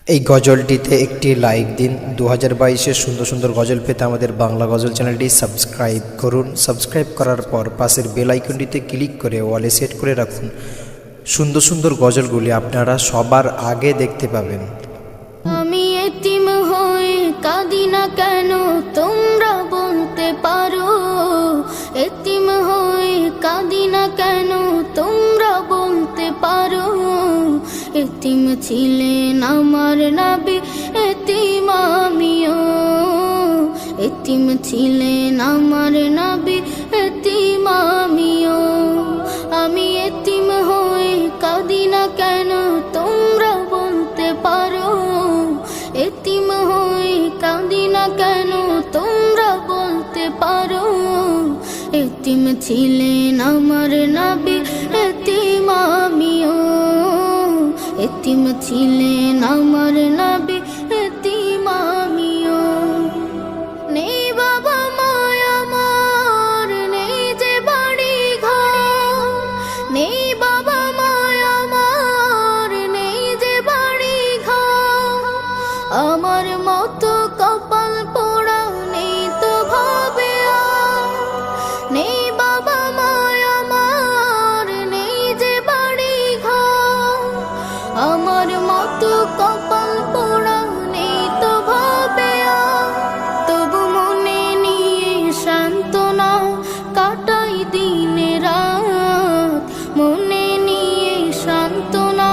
এই গজলটিতে একটি লাইক দিন। 2022-এর সুন্দর সুন্দর গজল পেতে আমাদের বাংলা গজল চ্যানেলটি সাবস্ক্রাইব করুন। সাবস্ক্রাইব করার পর পাশের বেল আইকনটিতে ক্লিক করে ওয়ালে সেট করে রাখুন। সুন্দর সুন্দর গজলগুলি আপনারা সবার আগে দেখতে পাবেন। আমি এতিম হয়ে কাঁদি না কেন তোমরা বলতে পারো, এতিম হয়ে কাঁদি না কেন তোমরা বলতে পারো। এতিম ছিলেন আমার নবী, এতিম আমিও। এতিম ছিলেন আমার নবী, এতিম আমিও। আমি এতিম হয়ে কাঁদি না কেন তোমরা বলতে পারো, এতিম হয়ে কাঁদি না কেন তোমরা বলতে পারো। এতিম ছিলেন আমার নবী, এতিম আমিও। এতিম ছিলেন আমার নবী, এতিম আমিও। নেই বাবা মায়া আমার, নেই যে বাড়ি ঘর, নেই বাবা মায়া আমার, নেই যে বাড়ি ঘর। আমার মতো কপাল পোড়া নেই তো ভাবে আর, নেই বাবা মায়া আমার, নেই যে বাড়ি ঘর। আমার মতো কপাল পোড়া নেই তো ভাবে আর, তবু মনে নিয়ে সান্ত্বনা কাটাই দিনে রাত। মনে নিয়ে সান্ত্বনা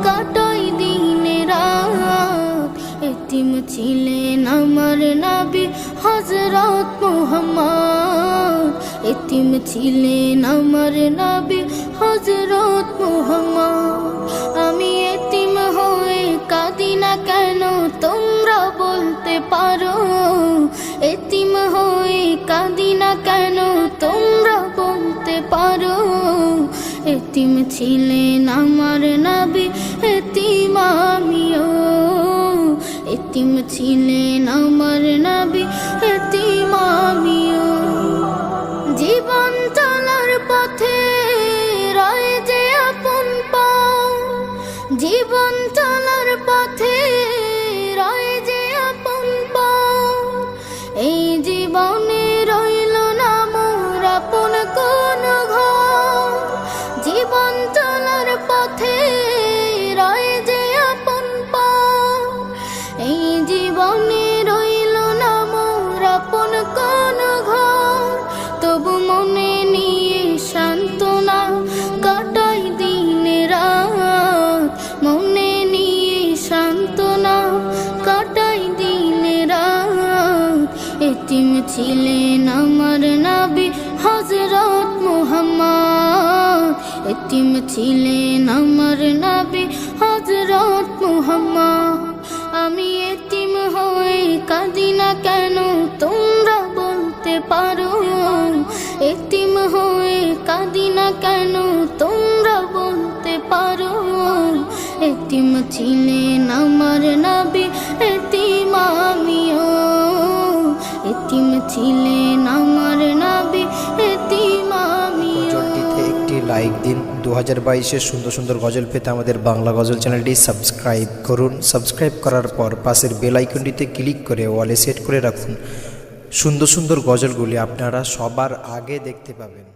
কাটাই দিনে রাত। এতিম ছিলেন আমার নবী হযরত মুহাম্মদ, এতিম ছিলেন আমার নবী হযরত মুহাম্মদ। আমি এতিম হয়ে কাঁদি না কেন তোমরা বলতে পারো, এতিম হয়ে কাঁদি না কেন তোমরা বলতে পারো। এতিম ছিলেন আমার নবী, এতিম আমিও। এতিম ছিলেন আমার নবী, এতিম আমিও। জীবন চলার পথে রয়ে যে আপন পাও, জীবন চলার পথে রয়ে যে আপন পাও। এই জীবনে রইল না মোর আপন কোন ঘর, জীবন চলার পথে রয়ে যে আপন পাও। এই জীবনে রইল না মোর আপন কোন ঘর, তবু মনে নিয়ে সান্ত্বনা কাটাই দিনে রাত। মনে নিয়ে সান্ত্বনা কাটাই দিনে রাত। এতিম ছিলেন আমার নবী হযরত মুহাম্মদ, এতিম ছিলেন আমার নবী হযরত মুহাম্মদ। আমি এতিম হয়ে কাঁদি না কেন তোমরা বলতে পারো, এতিম হয়ে কাঁদি না কেন তোমরা বলতে পারো। এতিম ছিলেন আমার নবী, এতিম আমিও। এতিম ছিলেন আমার নবী, এতিম আমিও। গজলটিতে একটি লাইক দিন। 2022-এর সুন্দর সুন্দর গজল পেতে আমাদের বাংলা গজল চ্যানেলটি সাবস্ক্রাইব করুন। সাবস্ক্রাইব করার পর পাশের বেল আইকনটিতে ক্লিক করে ওয়ালে সেট করে রাখুন। সুন্দর সুন্দর গজলগুলি আপনারা সবার আগে দেখতে পাবেন।